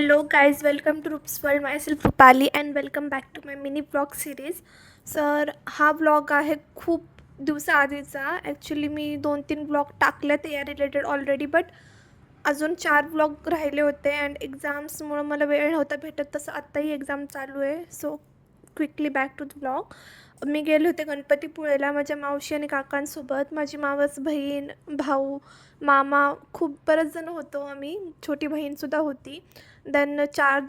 Hello guys, welcome to Rups World. Myself Rupali and welcome back to my mini vlog series. Sir हा vlog आहे खूप दिवसाआधीचा. Actually मी 2-3 vlog टाकलेत या related already, but अजून 4 vlog राहिले होते अँड एक्झाम्समुळं मला वेळ नव्हता भेटत. तसं आत्ताही एक्झाम चालू आहे. So quickly back to the vlog. मी गेले होते गणपतीपुळेला माझ्या मावशी आणि काकांसोबत. माझी मावस बहीण, भाऊ, मामा, खूप बरेच जण होतो आम्ही. छोटी बहीणसुद्धा होती. देन 3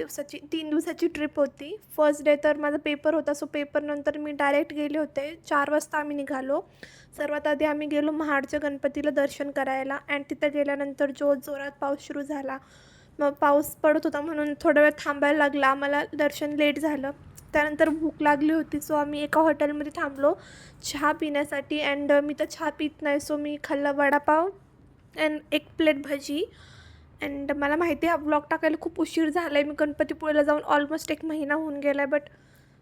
दिवसाची ट्रिप होती. फर्स्ट डे तर माझा पेपर होता, सो पेपरनंतर मी डायरेक्ट गेले होते. 4 वाजता आम्ही निघालो. सर्वात आधी आम्ही गेलो महाडच्या गणपतीला दर्शन करायला अँड तिथं गेल्यानंतर जोरात पाऊस सुरू झाला. मग पाऊस पडत होता म्हणून थोडा वेळ थांबायला लागला आम्हाला. दर्शन लेट झालं. त्यानंतर भूक लागली होती, सो आम्ही एका हॉटेलमध्ये थांबलो चहा पिण्यासाठी अँड मी तर चहा पित नाही, सो मी खाल्ला vada pav and 1 plate bhaji. And मला माहिती आहे हा ब्लॉग टाकायला खूप उशीर झाला आहे. मी गणपतीपुळेला जाऊन ऑलमोस्ट 1 महिना होऊन गेला आहे, बट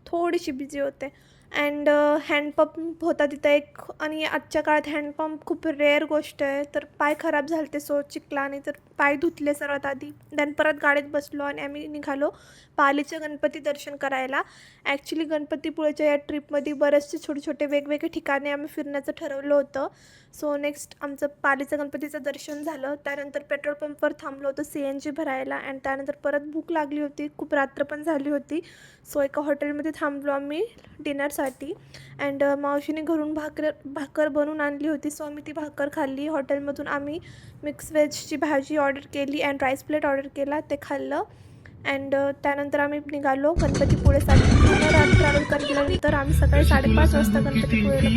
थोडीशी बिझी होते. अँड हँडपंप होता तिथं एक, आणि आजच्या काळात हँडपंप खूप रेअर गोष्ट आहे. तर पाय खराब झाले ते, सो चिखलाने तर पाय धुतले सर्वात आधी. देन परत गाडीत बसलो आणि आम्ही निघालो पालीचं गणपती दर्शन करायला. ॲक्च्युली गणपतीपुळेच्या या ट्रिपमध्ये बरेचसे छोटे वेगवेगळे ठिकाणे आम्ही फिरण्याचं ठरवलं होतं. सो नेक्स्ट आमचं पालीचं गणपतीचं दर्शन झालं. त्यानंतर पेट्रोल पंपवर थांबलो होतो CNG भरायला अँड त्यानंतर परत भूक लागली होती. खूप रात्र पण झाली होती, सो एका हॉटेलमध्ये थांबलो आम्ही डिनरसाठी. अँड मावशीने घरून भाकर बनवून आणली होती, सो आम्ही ती भाकर खाल्ली. हॉटेलमधून आम्ही मिक्स व्हेजची भाजी ऑर्डर केली अँड राईस प्लेट ऑर्डर केला, ते खाल्लं. अँड त्यानंतर आम्ही निघालो गणपतीपुळेसाठी. पूर्ण रात्र ट्रॅव्हल केल्यानंतर आम्ही सकाळी 5:30 वाजता गणपतीपुळेला